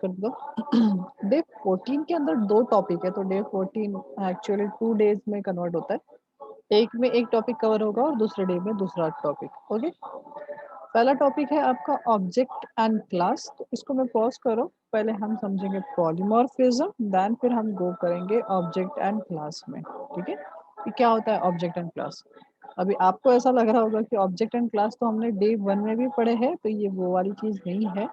कर दो। डे 14 के अंदर 2 टॉपिक है, तो डे 14 एक्चुअली 2 डेज़ में कन्वर्ट होता है। एक में एक टॉपिक कवर होगा और दूसरे डे में दूसरा टॉपिक। ओके? पहला टॉपिक है आपका ऑब्जेक्ट एंड क्लास। तो इसको मैं पॉज़ करो, पहले हम समझेंगे पॉलीमॉर्फिज्म, देन फिर हम गो करेंगे ऑब्जेक्ट एंड क्लास में। ठीक है? कि क्या होता है ऑब्जेक्ट एंड क्लास? अभी आपको ऐसा लग रहा होगा कि ऑब्जेक्ट एंड क्लास तो हमने डे 1 में भी पढ़े हैं, तो ये वो वाली चीज़ नहीं है।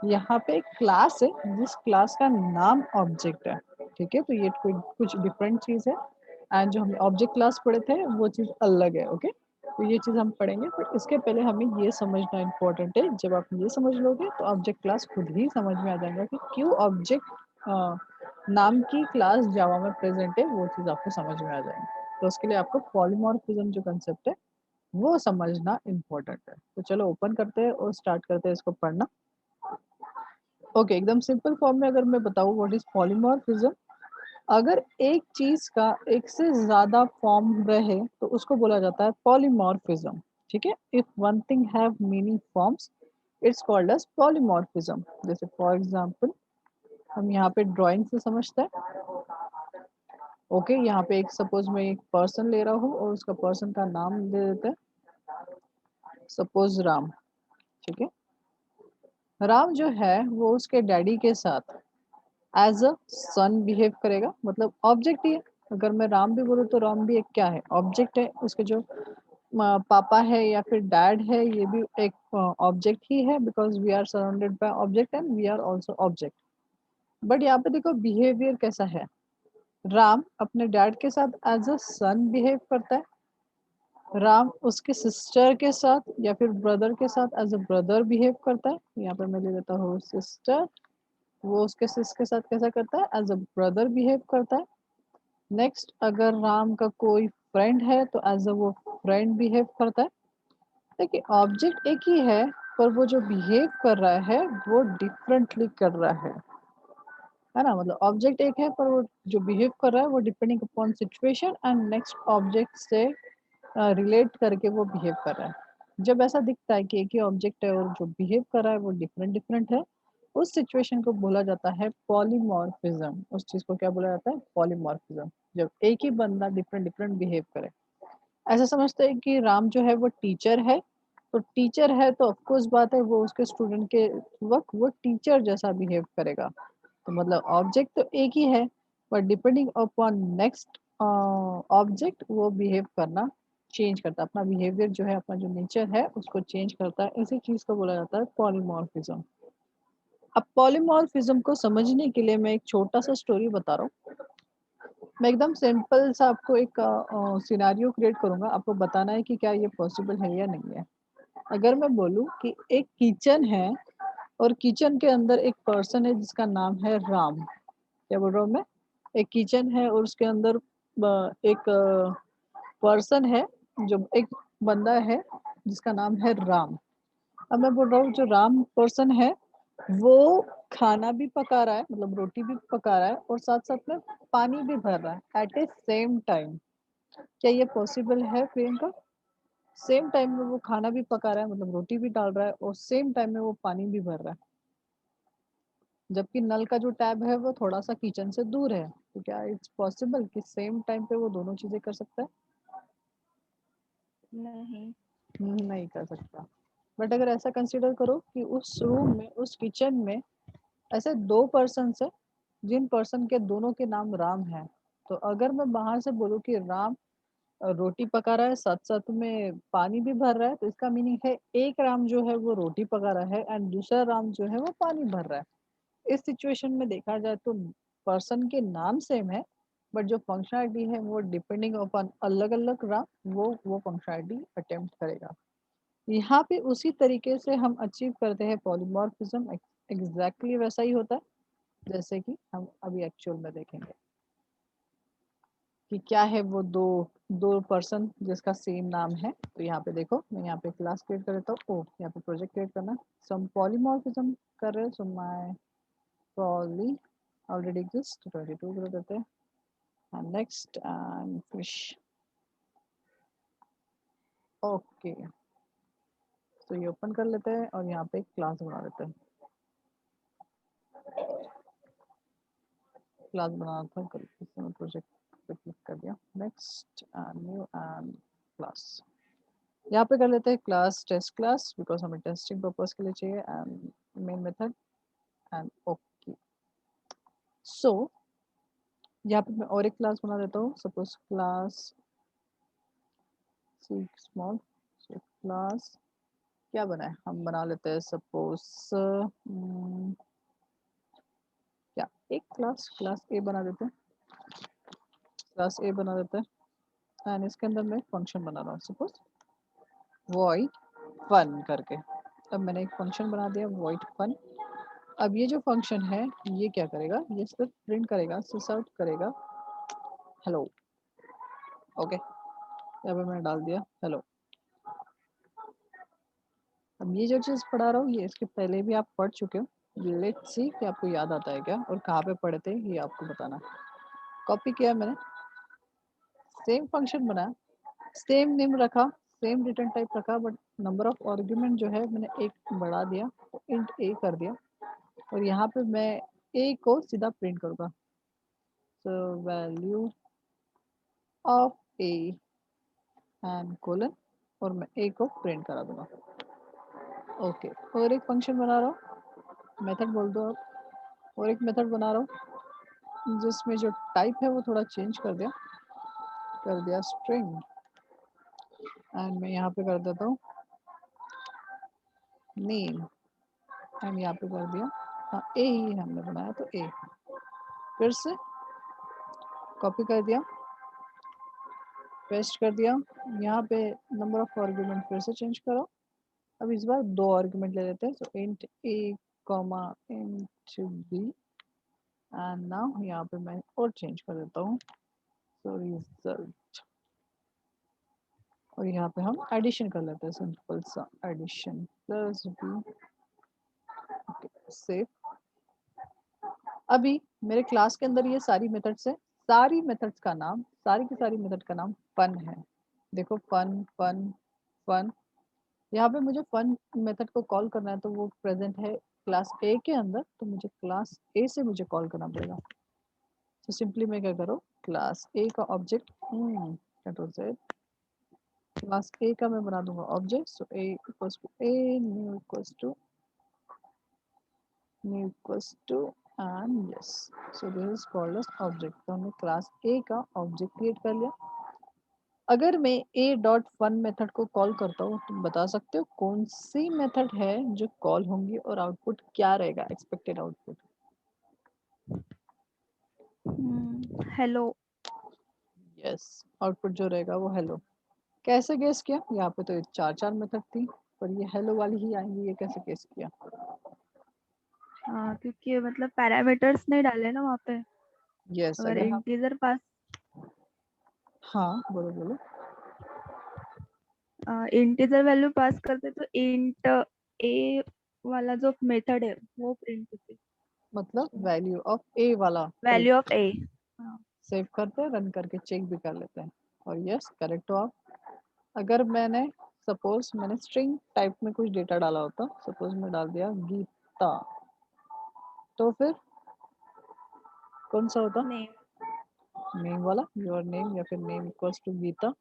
यहाँ पे एक क्लास है, जिस क्लास का नाम ऑब्जेक्ट है। ठीक है? तो ये कोई कुछ डिफरेंट चीज़ है, एंड जो हमने ऑब्जेक्ट क्लास पढ़े थे वो चीज़ अलग है। ओके? तो ये चीज़ हम पढ़ेंगे, बट इसके पहले हमें ये समझना इम्पोर्टेंट है। जब आप ये समझ लोगे तो ऑब्जेक्ट क्लास खुद ही समझ में आ जाएगा कि क्यों ऑब्जेक्ट नाम की क्लास जावा में प्रेजेंट है, वो चीज़ आपको समझ में आ जाएगी। तो उसके लिए आपको पॉलीमॉर्फिज्म जो कंसेप्ट है वो समझना इम्पोर्टेंट है। तो चलो ओपन करते हैं और स्टार्ट करते हैं इसको पढ़ना। ओके, एकदम सिंपल फॉर्म में अगर मैं बताऊँ व्हाट इज पॉलीमॉर्फिज्म, अगर एक चीज़ का एक से ज़्यादा फॉर्म रहे तो उसको बोला जाता है पॉलीमॉर्फिज्म। ठीक है? If one thing have many forms, it's called as polymorphism. जैसे फॉर एग्जांपल हम यहाँ पे ड्राइंग से समझते हैं। ओके, यहाँ पे एक सपोज मैं एक पर्सन ले रहा हूँ और उसका पर्सन का नाम दे देते हैं, सपोज राम। ठीक है? राम जो है वो उसके डैडी के साथ एज अ सन बिहेव करेगा, मतलब ऑब्जेक्ट ही है। अगर मैं राम भी बोलूँ तो राम भी एक क्या है, ऑब्जेक्ट है। उसके जो पापा है या फिर डैड है, ये भी एक ऑब्जेक्ट ही है, because we are surrounded by object and we are also object. But यहाँ पे देखो बिहेवियर कैसा है, राम अपने डैड के साथ एज अ सन बिहेव करता है, राम उसके सिस्टर के साथ या फिर ब्रदर के साथ एज अ ब्रदर बिहेव करता है। यहाँ पे मैं ले लेता हूँ सिस्टर, वो उसके सिस के साथ कैसा करता है, एज अ ब्रदर बिहेव करता है। नेक्स्ट, अगर राम का कोई फ्रेंड है तो एज अ वो फ्रेंड बिहेव करता है। देखिए ऑब्जेक्ट एक ही है, पर वो जो बिहेव कर रहा है वो डिफरेंटली कर रहा है ना? मतलब ऑब्जेक्ट एक है, पर वो जो बिहेव कर रहा है वो depending upon situation and next object से रिलेट करके वो बिहेव कर रहा है। जब ऐसा दिखता है कि एक ही ऑब्जेक्ट है और जो बिहेव कर रहा है वो डिफरेंट डिफरेंट है, उस सिचुएशन को बोला जाता है पॉलीमॉर्फिज्म। उस चीज को क्या बोला जाता है, पॉलीमॉर्फिज्म। जब एक ही बंदा डिफरेंट डिफरेंट बिहेव करे। ऐसा समझते हैं कि राम जो है वो टीचर है, तो टीचर है तो ऑफकोर्स बात है वो उसके स्टूडेंट के वक्त वो टीचर जैसा बिहेव करेगा। तो मतलब ऑब्जेक्ट तो एक ही है, पर डिपेंडिंग अपॉन नेक्स्ट ऑब्जेक्ट वो बिहेव करना चेंज करता है, अपना बिहेवियर जो है, अपना जो नेचर है उसको चेंज करता है। इसी चीज को बोला जाता है पॉलीमॉर्फिज्म। अब पॉलीमॉर्फिज्म को समझने के लिए मैं एक छोटा सा स्टोरी बता रहा हूँ। मैं एकदम सिंपल सा आपको एक सिनेरियो क्रिएट करूंगा, आपको बताना है कि क्या ये पॉसिबल है या नहीं है। अगर मैं बोलूँ कि एक किचन है और किचन के अंदर एक पर्सन है जिसका नाम है राम। क्या बोल रहा हूँ मैं, एक किचन है और उसके अंदर एक पर्सन है, जो एक बंदा है जिसका नाम है राम। अब मैं बोल रहा हूँ जो राम पर्सन है वो खाना भी पका रहा है, मतलब रोटी भी पका रहा है और साथ साथ में पानी भी भर रहा है एट ए सेम टाइम। क्या ये पॉसिबल है प्रियंका? सेम टाइम में वो खाना भी पका रहा है, मतलब रोटी भी डाल रहा है, और सेम टाइम में वो पानी भी भर रहा है, जबकि नल का जो टैब है वो थोड़ा सा किचन से दूर है। तो क्या इट्स पॉसिबल कि सेम टाइम पे वो दोनों चीजें कर सकता है? नहीं। नहीं कर सकता। बट अगर ऐसा कंसिडर करो कि उस रूम में, उस किचन में ऐसे 2 पर्सन है जिन पर्सन के दोनों के नाम राम है। तो अगर मैं बाहर से बोलूँ कि राम रोटी पका रहा है साथ साथ में पानी भी भर रहा है, तो इसका मीनिंग है एक राम जो है वो रोटी पका रहा है एंड दूसरा राम जो है वो पानी भर रहा है। इस सिचुएशन में देखा जाए तो पर्सन के नाम सेम है, बट जो फंक्शनैलिटी है वो डिपेंडिंग अपॉन अलग अलग राम वो फंक्शनैलिटी अटेम्प्ट करेगा। यहाँ पे उसी तरीके से हम अचीव करते हैं पॉलीमॉर्फिज्म। एग्जैक्टली वैसा ही होता है जैसे कि हम अभी एक्चुअल में देखेंगे कि क्या है वो दो दो पर्सन जिसका सेम नाम है। तो यहाँ पे देखो, मैं यहाँ पे क्लास क्रिएट कर देता हूँ। ओ, यहाँ पे प्रोजेक्ट क्रिएट करना, सम पॉलीमॉर्फिज्म कर रहे हैं। So my poly already exist, 22 कर देते हैं and next and fish. Okay, तो ये ओपन कर लेते हैं और यहाँ पे एक क्लास बना देते हैं। क्लास बनाना था, गलती से मैं प्रोजेक्ट पे क्लिक कर दिया। नेक्स्ट न्यू एंड क्लास, यहाँ पे कर लेते हैं क्लास टेस्ट क्लास, बिकॉज हमें टेस्टिंग पर्पज के लिए चाहिए, and main method and okay. So यहाँ पे मैं और एक क्लास बना देता हूँ, suppose class C small. So class क्या बनाए, हम बना लेते हैं सपोज क्या एक क्लास ए बना देते हैं, क्लास ए बना देते हैं, एंड इसके अंदर मैं फंक्शन बना रहा हूँ, सपोज void fun करके। अब मैंने एक फंक्शन बना दिया void fun। अब ये जो फंक्शन है ये क्या करेगा, ये सिर्फ प्रिंट करेगा, सिस आउट करेगा हेलो। ओके, यहाँ पे मैंने डाल दिया हेलो। अब ये जो चीज़ पढ़ा रहा हूँ ये इसके पहले भी आप पढ़ चुके हो, लेट्स सी कि आपको याद आता है क्या और कहाँ पे पढ़े थे, ये आपको बताना है। कॉपी किया मैंने, सेम फंक्शन बनाया, सेम नेम रखा, सेम रिटर्न टाइप रखा, बट नंबर ऑफ आर्ग्यूमेंट जो है मैंने एक बढ़ा दिया, इंट ए कर दिया, और यहाँ पे मैं ए को सीधा प्रिंट करूँगा। So value of A and colon, और मैं ए को प्रिंट करा दूंगा। ओके, और एक फंक्शन बना रहा हूँ, मेथड बोल दो आप, और एक मेथड बना रहा हूँ जिसमें जो टाइप है वो थोड़ा चेंज कर दिया स्ट्रिंग, एंड मैं यहाँ पे कर देता हूँ नेम, एंड यहाँ पे कर दिया, हाँ ए ही हमने बनाया तो ए, फिर से कॉपी कर दिया, पेस्ट कर दिया, यहाँ पे नंबर ऑफ आर्गुमेंट फिर से चेंज करो। अब इस बार दो आर्गुमेंट ले लेते हैं, so int A comma int B, and now यहाँ पे मैं और चेंज कर देता हूँ, सो रिजल्ट, और यहाँ पे हम एडिशन कर लेते हैं, सिंपल सा एडिशन प्लस बी, सेव। अभी मेरे क्लास के अंदर ये सारी मेथड्स है, सारी मेथड्स का नाम, सारी की सारी मेथड का नाम फन है। देखो फन फन फन, यहाँ पे मुझे फन मेथड को कॉल करना है तो वो प्रेजेंट है क्लास ए के अंदर, तो मुझे क्लास ए से मुझे कॉल करना पड़ेगा। तो सिंपली मैं क्या करूँ, क्लास ए का ऑब्जेक्ट क्लास ए का मैं बना दूंगा object, so a equals to a, new equals to and yes, so this is called as object. तो हमने क्लास ए का ऑब्जेक्ट क्रिएट कर लिया। अगर मैं a डॉट फन मेथड को कॉल करता हूँ, तुम बता सकते हो कौन सी मेथड है जो कॉल होंगी और आउटपुट क्या रहेगा, expected output? Hello. Yes, output जो रहेगा वो हेलो। कैसे गेस किया, यहाँ पे तो चार चार मेथड थी पर ये हेलो वाली ही आएंगी, ये कैसे गेस किया? हाँ, क्योंकि मतलब पैरामीटर्स नहीं डाले ना वहाँ पे। यस, अगर अगर हम, इंटीजर पास हाँ बोलो बोलो। इंटीजर वैल्यू पास करते तो इंट ए वाला जो मेथड है वो प्रिंट होती। मतलब वैल्यू ऑफ ए वाला वैल्यू प्रिंट। ऑफ ए। हाँ। सेव करते हैं, रन करके चेक भी कर लेते हैं, और यस करेक्ट हो आप। अगर मैंने सपोज मैंने स्ट्रिंग टाइप में कुछ डेटा डाला होता, सपोज मैं डाल दिया गीता, तो फिर कौन सा होता, नेम। नेम वाला, योर नेम या फिर नेम इक्वल्स टू गीता।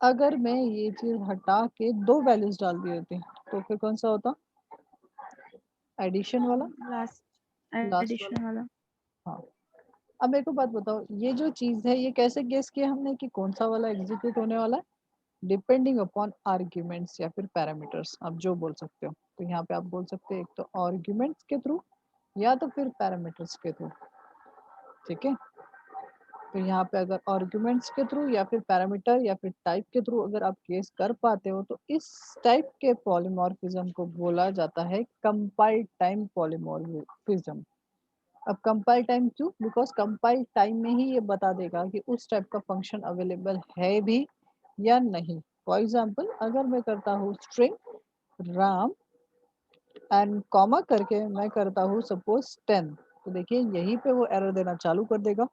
अगर मैं ये चीज हटा के दो वैल्यूज डाल दी होती तो फिर कौन सा होता, एडिशन वाला, लास्ट लास्ट वाला। एडिशन वाला। हाँ, अब मेरे को बात बताओ, ये जो चीज है ये कैसे गेस किया हमने कि कौन सा वाला एग्जीक्यूट होने वाला है? डिपेंडिंग अपॉन आर्ग्यूमेंट्स या फिर पैरामीटर्स, आप जो बोल सकते हो। तो यहाँ पे आप बोल सकते हो एक तो आर्ग्यूमेंट्स के थ्रू या तो फिर पैरामीटर्स के थ्रू, ठीक है। तो यहाँ पे अगर आर्ग्यूमेंट्स के थ्रू या फिर पैरामीटर या फिर टाइप के थ्रू अगर आप केस कर पाते हो तो इस टाइप के पॉलीमॉर्फिज्म को बोला जाता है कंपाइल टाइम पॉलीमॉर्फिज्म। अब कंपाइल टाइम क्यों, बिकॉज कंपाइल टाइम में ही ये बता देगा कि उस टाइप का फंक्शन अवेलेबल है भी या नहीं। फॉर एग्जाम्पल अगर मैं करता हूँ स्ट्रिंग राम एंड कॉमा करके मैं करता हूँ सपोज 10, तो देखिए यहीं पे वो एरर देना चालू कर देगा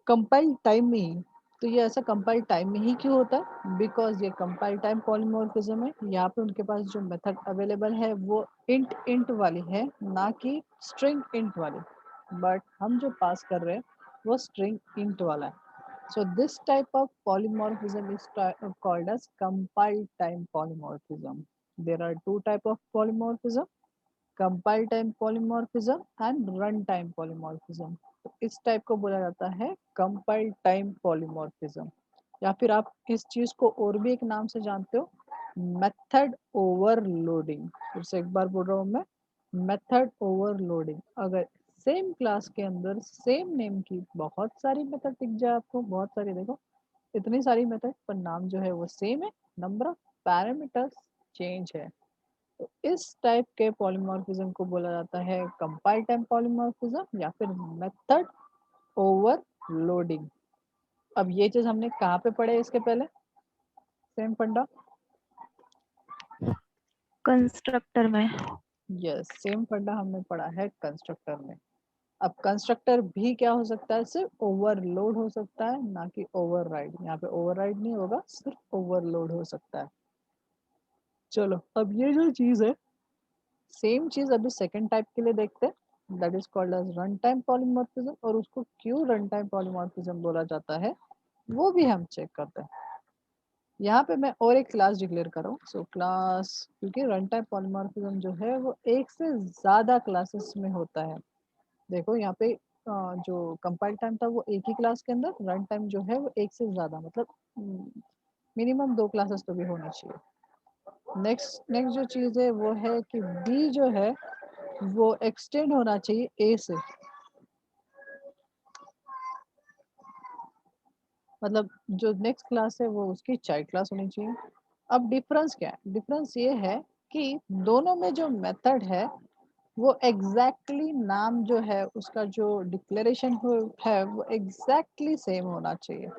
कंपाइल टाइम में ही। तो ये ऐसा कंपाइल टाइम में ही क्यों होता है, बिकॉज ये कंपाइल टाइम पॉलीमॉर्फिज्म है। यहाँ पे उनके पास जो मेथड अवेलेबल है वो इंट इंट वाली है, ना कि स्ट्रिंग इंट वाली। बट हम जो पास कर रहे हैं वो स्ट्रिंग इंट वाला है. So this type of polymorphism is called as compile time polymorphism. There are two type of polymorphism, compile time polymorphism and runtime polymorphism. तो इस टाइप को बोला जाता है compile time polymorphism, या फिर आप इस चीज को और भी एक नाम से जानते हो, मेथड ओवरलोडिंग. फिर से एक बार बोल रहा हूँ मैं, मेथड ओवरलोडिंग. अगर सेम क्लास के अंदर सेम नेम की बहुत सारी मेथड दिख जाए आपको, बहुत सारी, देखो इतनी सारी मेथड पर नाम जो है वो सेम है, नंबर ऑफ पैरामीटर्स चेंज है. तो इस टाइप के पॉलीमॉर्फिज्म को बोला जाता है कंपाइल टाइम पॉलीमॉर्फिज्म या फिर मेथड ओवरलोडिंग. अब ये चीज हमने कहाँ पे पढ़े इसके पहले, सेम फंडा? कंस्ट्रक्टर में. यस, सेम फंडा हमने पढ़ा है कंस्ट्रक्टर में. अब कंस्ट्रक्टर भी क्या हो सकता है, सिर्फ ओवरलोड हो सकता है, ना कि ओवरराइड. यहाँ पे ओवरराइड नहीं होगा, सिर्फ ओवरलोड हो सकता है. चलो अब ये जो चीज है, सेम चीज अभी सेकंड टाइप के लिए देखते हैं, that is called as run time polymorphism. और उसको क्यों रन टाइम पॉलीमॉर्फिज्म बोला जाता है वो भी हम चेक करते हैं. यहाँ पे मैं और एक क्लास डिक्लेयर कर रहा हूँ. सो क्लास, क्योंकि रन टाइम पॉलीमॉर्फिज्म जो है वो एक से ज्यादा क्लासेस में होता है. देखो यहाँ पे जो कंपाइल टाइम था वो एक ही क्लास के अंदर, रन टाइम जो है वो एक से ज्यादा, मतलब मिनिमम 2 क्लासेस तो भी होनी चाहिए. नेक्स्ट नेक्स्ट जो चीज है वो है कि बी जो है वो एक्सटेंड होना चाहिए ए से. मतलब जो नेक्स्ट क्लास है वो उसकी चाइल्ड क्लास होनी चाहिए. अब डिफरेंस क्या है, डिफरेंस ये है कि दोनों में जो मेथड है वो एग्जैक्टली नाम जो है उसका जो डिक्लेरेशन है वो एग्जैक्टली सेम होना चाहिए.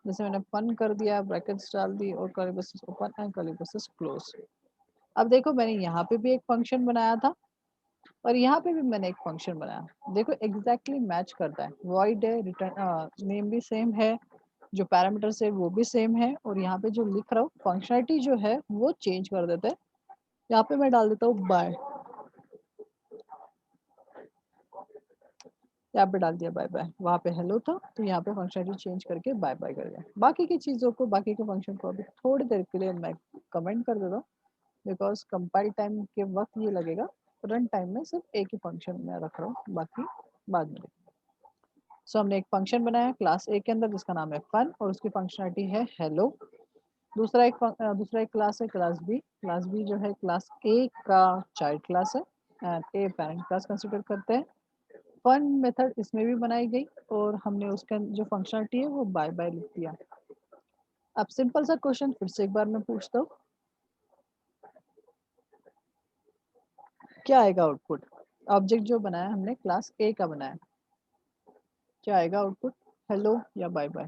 जैसे मैंने फन कर दिया, ब्रैकेट्स डाल दी और curly braces open and curly braces close. अब देखो मैंने यहाँ पे भी एक फंक्शन बनाया था और यहाँ पे भी मैंने एक फंक्शन बनाया, देखो एग्जैक्टली मैच करता है. वॉइड है, रिटर्न नेम भी सेम है, जो पैरामीटर्स है वो भी सेम है, और यहाँ पे जो लिख रहा हूँ फंक्शनलिटी जो है वो चेंज कर देते हैं. यहाँ पे मैं डाल देता हूँ बाय, यहाँ पे डाल दिया बाय बाय. वहाँ पे हेलो था तो यहाँ पे फंक्शनलिटी चेंज करके बाय बाय कर दिया. बाकी की चीज़ों को, बाकी के फंक्शन को अभी थोड़ी देर के लिए मैं कमेंट कर देता हूँ, बिकॉज कंपाइल टाइम के वक्त ये लगेगा, रन टाइम में सिर्फ एक ही फंक्शन मैं रख रहा हूँ, बाकी बाद में. सो हमने एक फंक्शन बनाया क्लास ए के अंदर जिसका नाम है फन और उसकी फंक्शनलिटी है हेलो. दूसरा एक क्लास है क्लास बी. क्लास बी जो है क्लास ए का चाइल्ड क्लास है and a parent class consider करते हैं. फन मेथड इसमें भी बनाई गई और हमने उसका जो फंक्शनलिटी है वो बाय बाय लिख दिया. अब सिंपल सा क्वेश्चन फिर से एक बार मैं पूछता हूँ, क्या आएगा आउटपुट? ऑब्जेक्ट जो बनाया हमने क्लास ए का बनाया, क्या आएगा आउटपुट, हेलो या बाय बाय?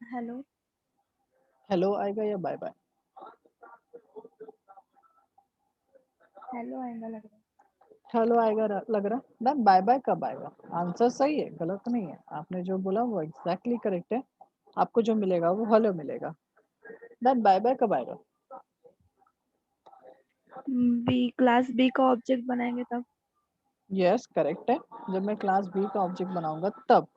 हेलो. हेलो आएगा या बाय बाय? हेलो आएगा लग रहा है. हेलो आएगा लग रहा. मैम बाय बाय कब आएगा? आंसर सही है, गलत नहीं है. आपने जो बोला वो एग्जैक्टली करेक्ट है. आपको जो मिलेगा वो हेलो मिलेगा. देन बाय बाय कब आएगा? बी, क्लास बी का ऑब्जेक्ट बनाएंगे तब. यस करेक्ट है, जब मैं क्लास बी का ऑब्जेक्ट बनाऊंगा तब.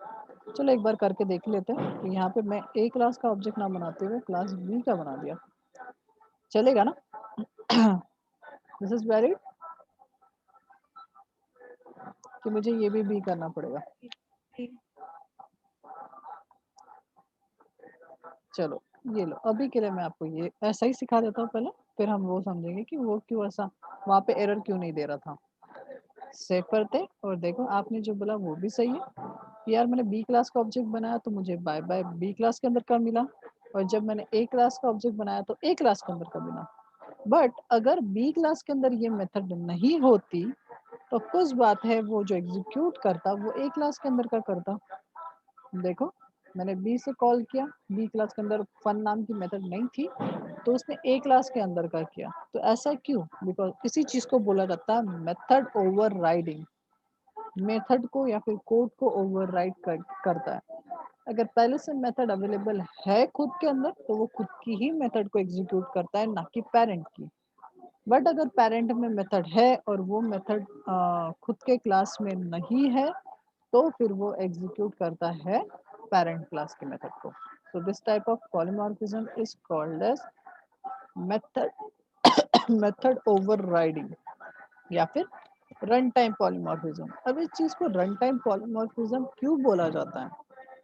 चलो एक बार करके देख लेते हैं. तो यहाँ पे मैं ए क्लास का ऑब्जेक्ट ना बनाते हुए क्लास बी का बना दिया, चलेगा ना? दिस इज वैलिड कि मुझे ये भी बी करना पड़ेगा? चलो ये लो, अभी के लिए मैं आपको ये ऐसा ही सिखा देता हूँ पहले, फिर हम वो समझेंगे कि वो क्यों ऐसा वहाँ पे एरर क्यों नहीं दे रहा था. सेव करते और देखो आपने जो बोला वो भी सही है कि यार मैंने बी क्लास का ऑब्जेक्ट बनाया तो मुझे बाय बाय बी क्लास के अंदर का मिला, और जब मैंने ए क्लास का ऑब्जेक्ट बनाया तो ए क्लास के अंदर का मिला. बट अगर बी क्लास के अंदर ये मेथड नहीं होती तो कुछ बात है वो जो एग्जीक्यूट करता वो ए क्लास के अंदर का करता. देखो मैंने बी से कॉल किया, बी क्लास के अंदर फन नाम की मेथड नहीं थी तो उसने ए क्लास के अंदर का किया. तो ऐसा क्यों? बिकॉज इसी चीज को बोला जाता है मेथड ओवरराइडिंग. मेथड को या फिर कोड को ओवरराइड करता है. अगर पहले से मेथड अवेलेबल है खुद के अंदर तो वो खुद की ही मेथड को एग्जीक्यूट करता है, ना कि पेरेंट की. बट अगर पेरेंट में मेथड है और वो मेथड खुद के क्लास में नहीं है, तो फिर वो एग्जीक्यूट करता है पेरेंट क्लास के मेथड को. So this type of polymorphism is called as method method overriding या फिर रन टाइम पॉलीमॉर्फिज्म. अब इस चीज को रन टाइम पॉलीमॉर्फिज्म क्यों बोला जाता है?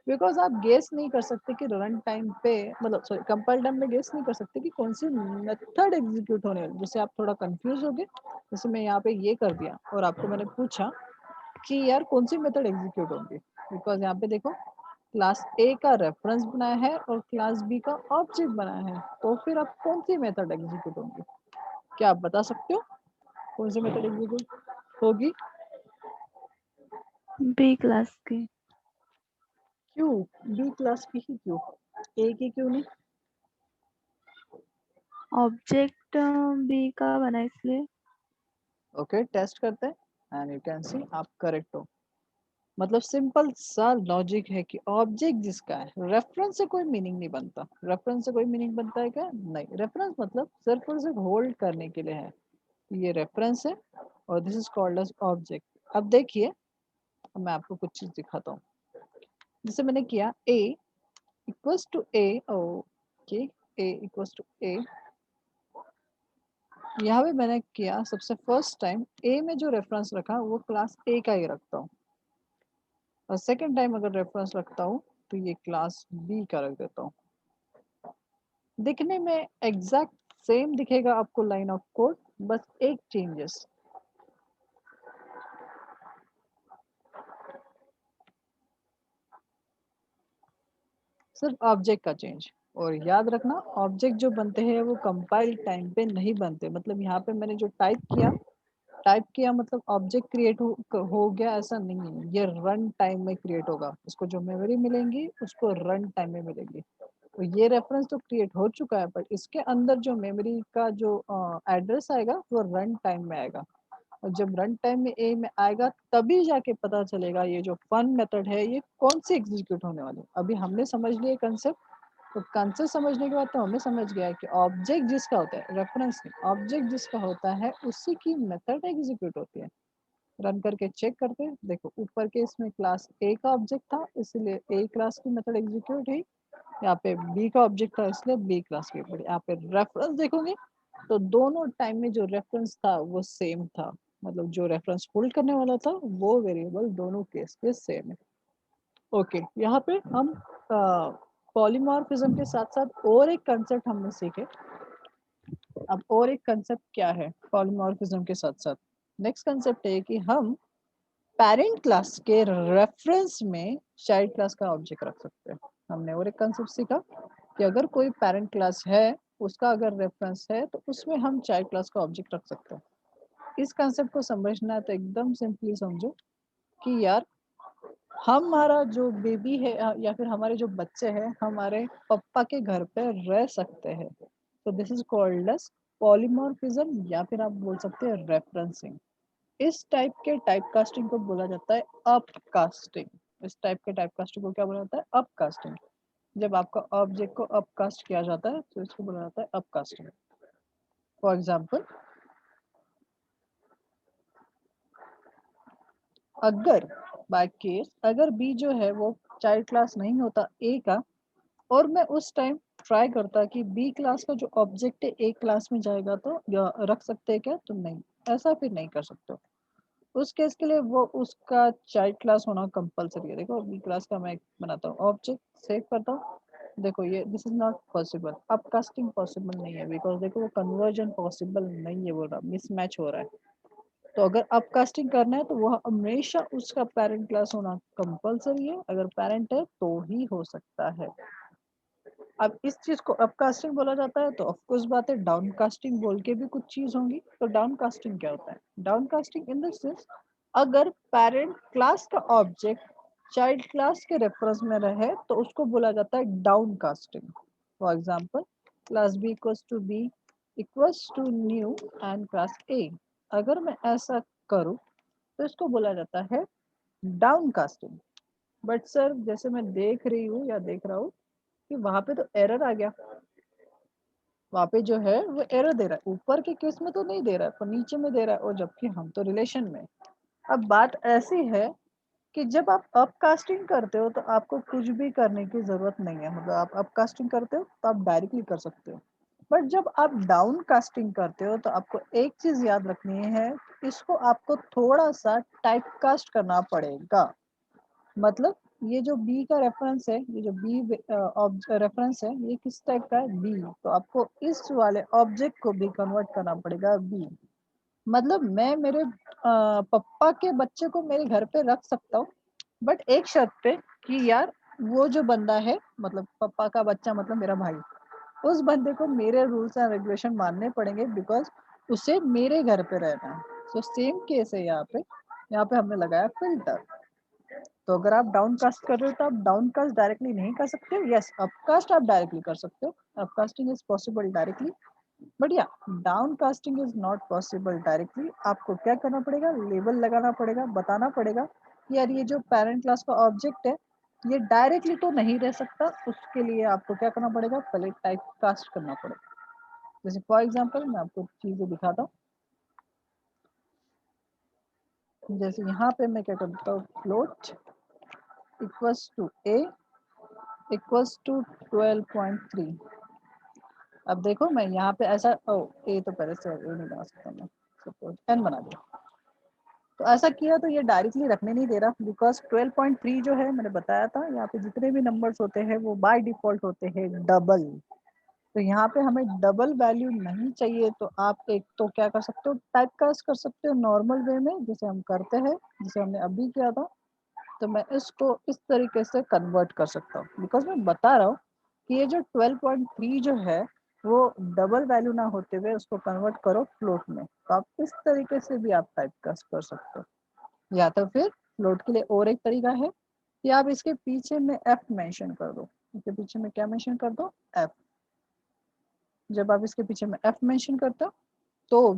बिकॉज आप गेस नहीं कर सकते कि रन टाइम पे, मतलब सॉरी, कंपाइल टाइम में गेस नहीं कर सकते कि कौन सी मेथड एग्जीक्यूट होने वाली. जैसे आप थोड़ा कंफ्यूज हो गए, जैसे मैं यहाँ पे ये कर दिया और आपको मैंने पूछा कि यार कौन सी मेथड एग्जीक्यूट होगी, बिकॉज यहाँ पे देखो क्लास ए का रेफरेंस बनाया है और क्लास बी का ऑब्जेक्ट बनाया है, तो फिर अब कौन सी मेथड एग्जीक्यूट होगी? क्या आप बता सकते हो कौन सी मेथड एग्जीक्यूट होगी? बी क्लास की. क्यों बी क्लास की ही क्यों, ए की क्यों नहीं? ऑब्जेक्ट बी का बना इसलिए. ओके, टेस्ट करते हैं एंड यू कैन सी आप करेक्ट हो. मतलब सिंपल सा लॉजिक है कि ऑब्जेक्ट जिसका है, रेफरेंस से कोई मीनिंग नहीं बनता. रेफरेंस से कोई मीनिंग बनता है क्या? नहीं. रेफरेंस मतलब सिर्फ और सिर्फ होल्ड करने के लिए है. ये रेफरेंस है और this is called as object. अब देखिए, मैं आपको कुछ चीज दिखाता हूँ. जैसे मैंने किया a equals to a, okay, a equals to a. यहाँ पे मैंने किया सबसे फर्स्ट टाइम a में जो रेफरेंस रखा वो क्लास a का ही रखता हूँ, और सेकेंड टाइम अगर रेफरेंस रखता हूँ तो ये क्लास बी का रख देता हूँ. दिखने में एग्जैक्ट सेम दिखेगा आपको लाइन ऑफ कोड, बस एक चेंजेस, सिर्फ ऑब्जेक्ट का चेंज. और याद रखना ऑब्जेक्ट जो बनते हैं वो कंपाइल टाइम पे नहीं बनते. मतलब यहाँ पे मैंने जो टाइप किया मतलब ऑब्जेक्ट क्रिएट हो गया, ऐसा नहीं है. ये रन टाइम में क्रिएट होगा. उसको जो मेमोरी मिलेंगी उसको रन टाइम में मिलेंगी. तो ये रेफरेंस तो क्रिएट हो चुका है, बट इसके अंदर जो मेमोरी का जो एड्रेस आएगा वो रन टाइम में आएगा. और जब रन टाइम में ए में आएगा तभी जाके पता चलेगा ये जो फन मेथड है ये कौन सी एग्जीक्यूट होने वाली है. अभी हमने समझ लिया कंसेप्ट. तो कंसेप्ट समझने के बाद तो हमें समझ गया है कि ऑब्जेक्ट जिसका होता है, रेफरेंस नहीं, ऑब्जेक्ट जिसका होता है उसी की मेथड एग्जीक्यूट होती है. रन करके चेक करते हैं. देखो ऊपर के इसमें क्लास ए का ऑब्जेक्ट था इसलिए ए क्लास की मेथड एग्जीक्यूट हुई. यहाँ पे बी का ऑब्जेक्ट था इसलिए बी क्लास की. बट यहाँ पे रेफरेंस देखोगे तो दोनों टाइम में जो रेफरेंस था वो सेम था. मतलब जो रेफरेंस होल्ड करने वाला था वो वेरिएबल दोनों केस पे सेम है. ओके, यहाँ पे हम पॉलीमॉर्फिज्म के साथ साथ और एक कंसेप्ट हमने सीखे. अब और एक कंसेप्ट क्या है पॉलीमॉर्फिज्म के साथ साथ? नेक्स्ट कंसेप्ट है कि हम पेरेंट क्लास के रेफरेंस में चाइल्ड क्लास का ऑब्जेक्ट रख सकते हैं. हमने और एक कंसेप्ट सीखा कि अगर कोई पेरेंट क्लास है उसका अगर रेफरेंस है तो उसमें हम चाइल्ड क्लास का ऑब्जेक्ट रख सकते हैं. इस कंसेप्ट को समझना है तो एकदम सिंपली समझो कि यार हमारा जो बेबी है या फिर हमारे जो बच्चे हैं हमारे पापा के घर पे रह सकते हैं. तो this is called as polymorphism या फिर आप बोल सकते हैं रेफरेंसिंग. इस टाइप के टाइप कास्टिंग को बोला जाता है अपकास्टिंग. इस टाइप के टाइप कास्टिंग को क्या बोला जाता है? अपकास्टिंग. जब आपका ऑब्जेक्ट को अपकास्ट किया जाता है तो इसको बोला जाता है अपकास्टिंग. फॉर एग्जाम्पल, अगर बाय केस अगर बी जो है वो चाइल्ड क्लास नहीं होता ए का, और मैं उस टाइम ट्राई करता कि बी क्लास का जो ऑब्जेक्ट है ए क्लास में जाएगा तो या रख सकते हैं क्या? तो नहीं, ऐसा फिर नहीं कर सकते. उस केस के लिए वो उसका चाइल्ड क्लास होना कंपलसरी है. देखो बी क्लास का मैं बनाता हूँ ऑब्जेक्ट, सेव करता हूँ. देखो ये this is not possible, upcasting possible नहीं है. बिकॉज देखो वो कन्वर्जन पॉसिबल नहीं है, बोल रहा मिसमैच हो रहा है. तो अगर अपकास्टिंग करना है तो वह हमेशा उसका पेरेंट क्लास होना कंपलसरी है. अगर पेरेंट है तो ही हो सकता है. अब इस चीज को अपकास्टिंग बोला जाता है तो ऑफकोर्स बात है डाउनकास्टिंग बोल के भी कुछ चीज होंगी. तो डाउनकास्टिंग क्या होता है? डाउनकास्टिंग इन द सेंस अगर पेरेंट क्लास का ऑब्जेक्ट चाइल्ड क्लास के रेफरेंस में रहे तो उसको बोला जाता है downcasting. For example, class B equals to B equals to new and class A. अगर मैं ऐसा करूं तो इसको बोला जाता है डाउनकास्टिंग. बट सर जैसे मैं देख रही हूँ या देख रहा हूँ कि वहां पे तो एरर आ गया. वहाँ पे जो है वो एरर दे रहा है, ऊपर के केस में तो नहीं दे रहा है पर नीचे में दे रहा है, और जबकि हम तो रिलेशन में। अब बात ऐसी है कि जब आप अपकास्टिंग करते हो तो आपको कुछ भी करने की ज़रूरत नहीं है, मतलब आप अपकास्टिंग करते हो तो आप डायरेक्टली कर सकते हो। बट जब आप डाउन कास्टिंग करते हो तो आपको एक चीज़ याद रखनी है, इसको आपको थोड़ा-सा टाइप कास्ट करना पड़ेगा। मतलब ये जो बी का रेफरेंस है, ये जो बी रेफरेंस है, ये किस टाइप का है? बी। तो आपको इस वाले ऑब्जेक्ट को भी कन्वर्ट करना पड़ेगा बी। मतलब मैं मेरे पापा के बच्चे को मेरे घर पे रख सकता हूँ, बट एक शर्त पे कि यार वो जो बंदा है, मतलब पापा का बच्चा मतलब मेरा भाई, उस बंदे को मेरे रूल्स एंड रेगुलेशन मानने पड़ेंगे बिकॉज़ उसे मेरे घर पे रहना है। सो सेम केस है यहाँ पे हमने लगाया फ़िल्टर। तो अगर आप डाउनकास्ट कर रहे हो तो आप डाउनकास्ट डायरेक्टली नहीं कर सकते हो। यस, अपकास्ट आप डायरेक्टली कर सकते हो। अपकास्टिंग इज़ पॉसिबल डायरेक्टली, बट या डाउनकास्टिंग इज़ नॉट पॉसिबल डायरेक्टली। आपको क्या करना पड़ेगा? लेबल लगाना पड़ेगा, बताना पड़ेगा कि यार ये जो पैरेंट क्लास का ऑब्जेक्ट है, ये डायरेक्टली तो नहीं रह सकता। उसके लिए आपको क्या करना पड़ेगा? पहले टाइपकास्ट करना पड़ेगा। जैसे फॉर एग्ज़ाम्पल मैं आपको चीज़ें दिखाता हूँ। जैसे यहाँ पे मैं क्या करता हूँ, float equals to a equals to 12.3। अब देखो मैं यहाँ पे ऐसा ए तो पहले से ए नहीं बना सकता मैं, सपोज एन बना दिया। तो ऐसा किया तो ये डायरेक्टली रखने नहीं दे रहा बिकॉज 12.3 जो है मैंने बताया था, यहाँ पे जितने भी नंबर्स होते हैं वो बाय डिफॉल्ट होते हैं डबल। तो यहाँ पे हमें डबल वैल्यू नहीं चाहिए, तो आप एक तो क्या कर सकते हो, टाइप कास्ट कर सकते हो नॉर्मल वे में जैसे हम करते हैं, जैसे हमने अभी किया था। तो मैं इसको इस तरीके से कन्वर्ट कर सकता हूँ बिकॉज मैं बता रहा हूँ कि ये जो 12.3 जो है वो डबल वैल्यू ना होते हुए उसको कन्वर्ट करो फ्लोट में। तो आप इस तरीके से भी आप टाइप कास्ट कर सकते हो, या तो फिर फ्लोट के लिए और एक तरीका है कि आप इसके पीछे में एफ मेंशन कर दो। इसके पीछे में क्या मेंशन कर दो? एफ। जब आप इसके पीछे में एफ मेंशन करते हो तो